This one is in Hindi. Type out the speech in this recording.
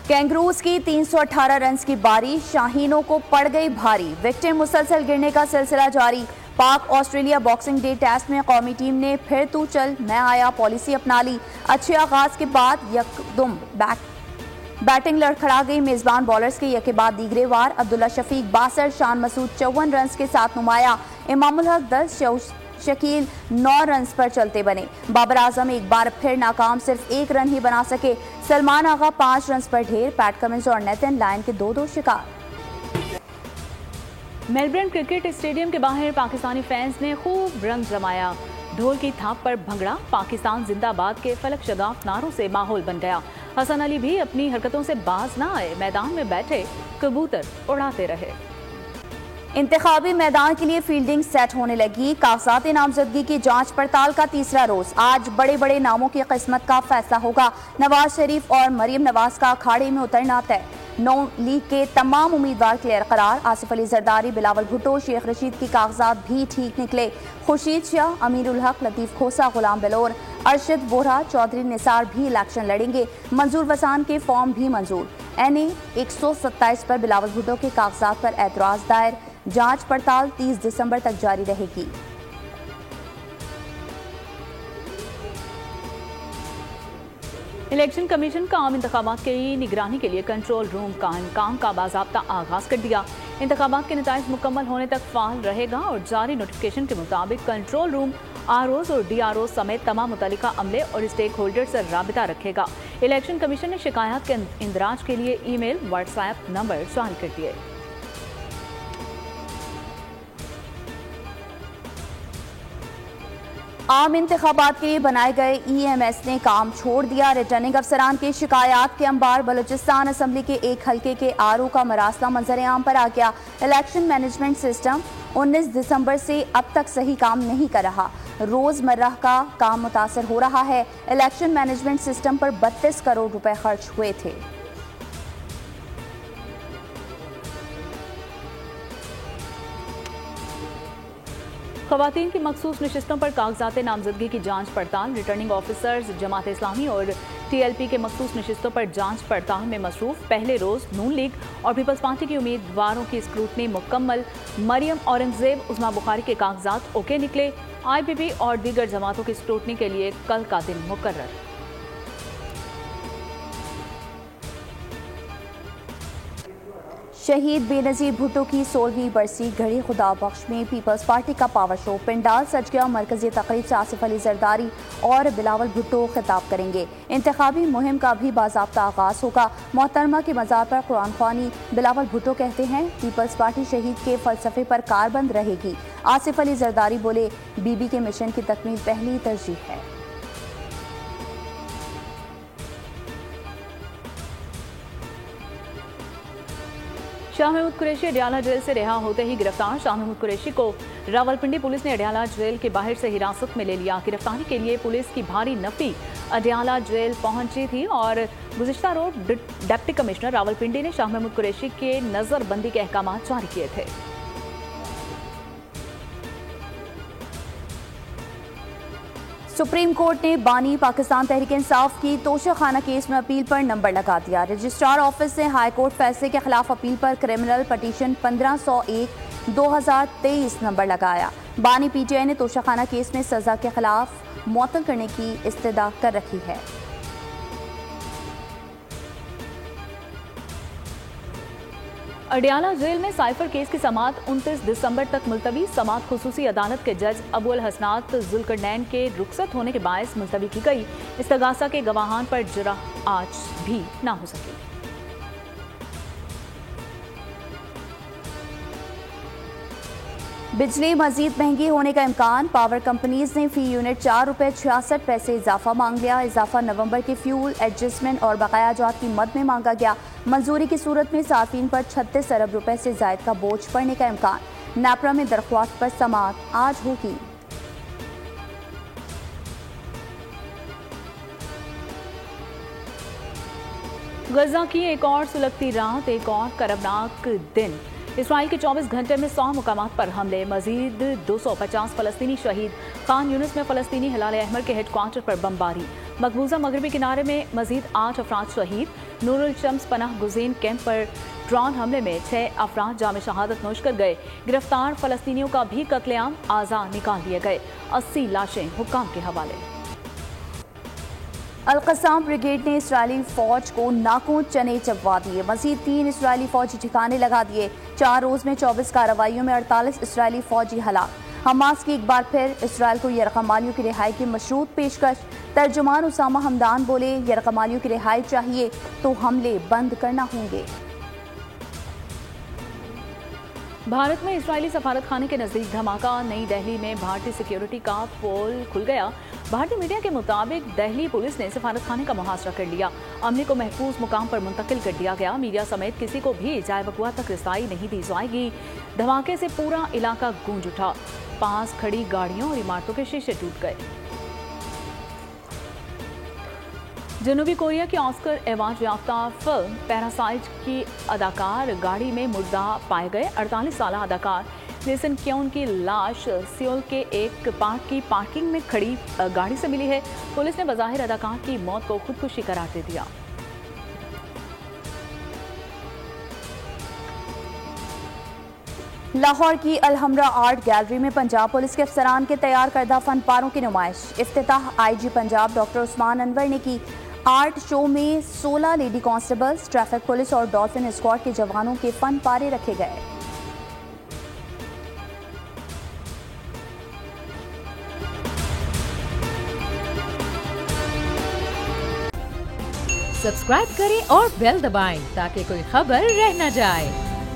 कैंगरूज की 318 रन की बारी, शाहीनों को पड़ गई भारी। विकेटें मुसलसल गिरने का सिलसिला जारी। पाक ऑस्ट्रेलिया बॉक्सिंग डे टेस्ट में कौमी टीम ने फिर तू चल मैं आया पॉलिसी अपना ली। अच्छे आगाज के बाद यकदम बैटिंग लड़खड़ा गई। मेजबान बॉलर्स के यके बाद दीगरे वार। अब्दुल्ला शफीक 62, शान मसूद 54 रन के साथ नुमाया। इमामुल हक 10, शकील 9 रन पर चलते बने। बाबर आजम एक बार फिर नाकाम, सिर्फ 1 रन ही बना सके। सलमान आगा 5 रन पर ढेर। पैट कमिंस और नेथन लायन के 2-2 शिकार। मेलबर्न क्रिकेट स्टेडियम के बाहर पाकिस्तानी फैंस ने खूब रंग जमाया। ढोल की थाप पर भंगड़ा, पाकिस्तान जिंदाबाद के फलक शगाफ नारों से माहौल बन गया। हसन अली भी अपनी हरकतों से बाज ना आए, मैदान में बैठे कबूतर उड़ाते रहे। इंतखाबी मैदान के लिए फील्डिंग सेट होने लगी। कागजात नामजदगी की जांच पड़ताल का तीसरा रोज। आज बड़े बड़े नामों की किस्मत का फैसला होगा। नवाज शरीफ और मरियम नवाज का अखाड़े में उतरना तय। 9 लीग के तमाम उम्मीदवार क्लियर करार। आसिफ अली जरदारी, बिलावल भुट्टो, शेख रशीद की कागजात भी ठीक निकले। खुर्शीद शाह, अमीरुल हक, लतीफ खोसा, गुलाम बेलोर, अरशद बोहरा, चौधरी निसार भी इलेक्शन लड़ेंगे। मंजूर वसान के फॉर्म भी मंजूर। NA 127 पर बिलावल भुट्टो के कागजात पर एतराज दायर। जांच पड़ताल 30 दिसंबर तक जारी रहेगी। इलेक्शन कमीशन का आम इंतखाबात की निगरानी के लिए कंट्रोल रूम काम का बाज़ाब्ता आगाज कर दिया। इंतखाबात के नताइज मुकम्मल होने तक फाल रहेगा और जारी नोटिफिकेशन के मुताबिक कंट्रोल रूम ROs और DROs समेत तमाम मुतल्लिका अमले और स्टेक होल्डर से राबिता रखेगा। इलेक्शन कमीशन ने शिकायत के इंदराज के लिए ईमेल, व्हाट्सएप नंबर जारी कर दिए। आम इंतखाबात के लिए बनाए गए EMS ने काम छोड़ दिया। रिटर्निंग अफसरान की शिकायत के अंबार। बलूचिस्तान असम्बली के एक हल्के के RO का मरासला मंजर आम पर आ गया। इलेक्शन मैनेजमेंट सिस्टम 19 दिसंबर से अब तक सही काम नहीं कर रहा। रोजमर्रा का काम मुतासर हो रहा है। इलेक्शन मैनेजमेंट सिस्टम पर 32 करोड़ रुपए खर्च हुए थे। खवातीन की मखसूस नशिस्तों पर कागजात नामजदगी की जांच पड़ताल। रिटर्निंग ऑफिसर्स जमात इस्लामी और TLP के मखसूस नशिस्तों पर जांच पड़ताल में मसरूफ। पहले रोज नून लीग और पीपल्स पार्टी के उम्मीदवारों की स्क्रूटनी मुकम्मल। मरियम औरंगजेब, उस्मा बुखारी के कागजात ओके निकले। IPP और दीगर जमातों की स्क्रूटनी के लिए कल का दिन मुकर्रर। शहीद बेनजीर भुट्टो की 16वीं बरसी घड़ी खुदा बख्श में पीपल्स पार्टी का पावर शो। पंडाल सज गया। मरकजी तकरीब से आसिफ अली जरदारी और बिलावल भुट्टो खिताब करेंगे। इंतखाबी मुहिम का भी बाज़ाब्ता आगाज होगा। मोहतरमा के मज़ार पर कुरान ख्वानी। बिलावल भुट्टो कहते हैं पीपल्स पार्टी शहीद के फलसफे पर कारबंद रहेगी। आसिफ अली जरदारी बोले बीबी के मिशन की तकमील पहली तरजीह है। शाह महमूद कुरैशी अडियाला जेल से रिहा होते ही गिरफ्तार। शाह महमूद कुरैशी को रावलपिंडी पुलिस ने अडियाला जेल के बाहर से हिरासत में ले लिया। गिरफ्तारी के लिए पुलिस की भारी नफरी अडियाला जेल पहुंची थी और गुज़िश्ता रोज डिप्टी कमिश्नर रावलपिंडी ने शाह महमूद कुरैशी के नजरबंदी के अहकाम जारी किए थे। सुप्रीम कोर्ट ने बानी पाकिस्तान तहरीक इंसाफ की तोशाखाना केस में अपील पर नंबर लगा दिया। रजिस्ट्रार ऑफिस ने हाई कोर्ट फैसले के खिलाफ अपील पर क्रिमिनल पटिशन 1501/2023 नंबर लगाया। बानी PTI ने तोशाखाना केस में सजा के खिलाफ मुअत्तल करने की इस्तदा कर रखी है। अडियाला जेल में साइफर केस की समाअत 29 दिसंबर तक मुलतवी। समाअत खुसूसी अदालत के जज अबुल हसनात जुल्करनैन के रुखसत होने के बायस मुलतवी की गई। इस्तगासा के गवाहान पर जरा आज भी ना हो सकी। बिजली मजीद महंगी होने का इम्कान। पावर कंपनीज ने फी यूनिट 4 रुपये 66 पैसे इजाफा मांग लिया। इजाफा नवंबर के फ्यूल एडजस्टमेंट और बकाया जात की मद में मांगा गया। मंजूरी की सूरत में सार्फिन पर 36 अरब रुपए से जायद का बोझ पड़ने का इम्कान। नापरा में दरख्वास्त पर समाअत आज होगी। गजा की एक और सुलगती रात, एक और करबनाक दिन। इसराइल के 24 घंटे में 100 मुकामात पर हमले। मजीद 250 फलस्तीनी शहीद। खान यूनिस में फलस्तीनी हिलाल अहमर के हेडक्वार्टर पर बमबारी। मकबूजा मगरबी किनारे में मजीद 8 अफराद शहीद। नूरुल शम्स पनाह गुज़ीन कैंप पर ड्रोन हमले में 6 अफराद जाम शहादत नोश कर गए। गिरफ्तार फलस्तीनियों का भी कत्लेआम, आज़ा निकाल लिए गए। 80 लाशें हुक्काम के हवाले। अल-क़स्साम ब्रिगेड ने इसराइली फौज को नाकों चने चबवा दिए। मजीद 3 इसराइली फौजी ठिकाने लगा दिए। 4 रोज में 24 कार्रवाइयों में 48 इसराइली फौजी हलाक। हमास की एक बार फिर इसराइल को यरगमालियों की रिहाई की मशरूत पेशकश। तर्जुमान उसामा हमदान बोले, यरगमालियों की रिहाई चाहिए तो हमले बंद करना होंगे। भारत में इजरायली सफारतखाने के नजदीक धमाका। नई दिल्ली में भारतीय सिक्योरिटी का पोल खुल गया। भारतीय मीडिया के मुताबिक दिल्ली पुलिस ने सफारतखाने का मुहासरा कर लिया। अमले को महफूज मुकाम पर मुंतकिल कर दिया गया। मीडिया समेत किसी को भी जाए वकुआ तक रसाई नहीं दी जाएगी। धमाके से पूरा इलाका गूंज उठा। पास खड़ी गाड़ियों और इमारतों के शीशे टूट गए। जनूबी कोरिया की ऑस्कर अवार्ड याफ्ता फिल्म पैरासाइट की अदाकार गाड़ी में मुर्दा पाए गए। 48 साल अदाकार जेसन क्योन की लाश सियोल के एक पार्क की पार्किंग में खड़ी गाड़ी से मिली है। पुलिस ने बज़ाहिर अदाकार की मौत को खुदकुशी करार दे दिया। लाहौर की अलहमरा आर्ट गैलरी में पंजाब पुलिस के अफसरान के तैयार करदा फनपारों की नुमाइश। इफ्तिताह IG पंजाब डॉक्टर उस्मान अनवर ने की। आर्ट शो में 16 लेडी कांस्टेबल्स, ट्रैफिक पुलिस और डॉल्फिन स्क्वाड के जवानों के फन पारे रखे गए। सब्सक्राइब करें और बेल दबाएं ताकि कोई खबर रह न जाए।